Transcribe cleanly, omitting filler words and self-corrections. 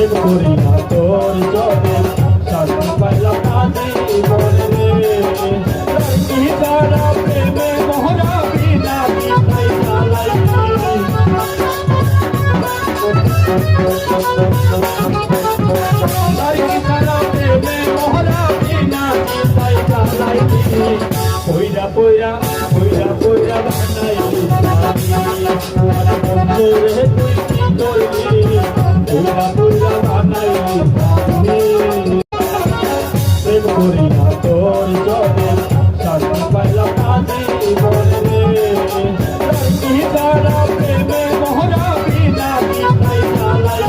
প্রেম করিয়া তোর জলে শান্তি পাইলাম না জীবনে রে। তারা প্রেমে মোহরা বিনা বিনাই চালাই তারা প্রেমে মোহরা বিনা বিনাই চালাই পইরা পইরা পইরা পইরা বানাইলি বন্ধু রে তুই কি করবি পইরা পইরা বানাইলি প্রেম করিয়া তোর জলে শান্তি পাইলাম না জীবনে রে। তারা প্রেমে মোহরা বিনা বিনাই চালাই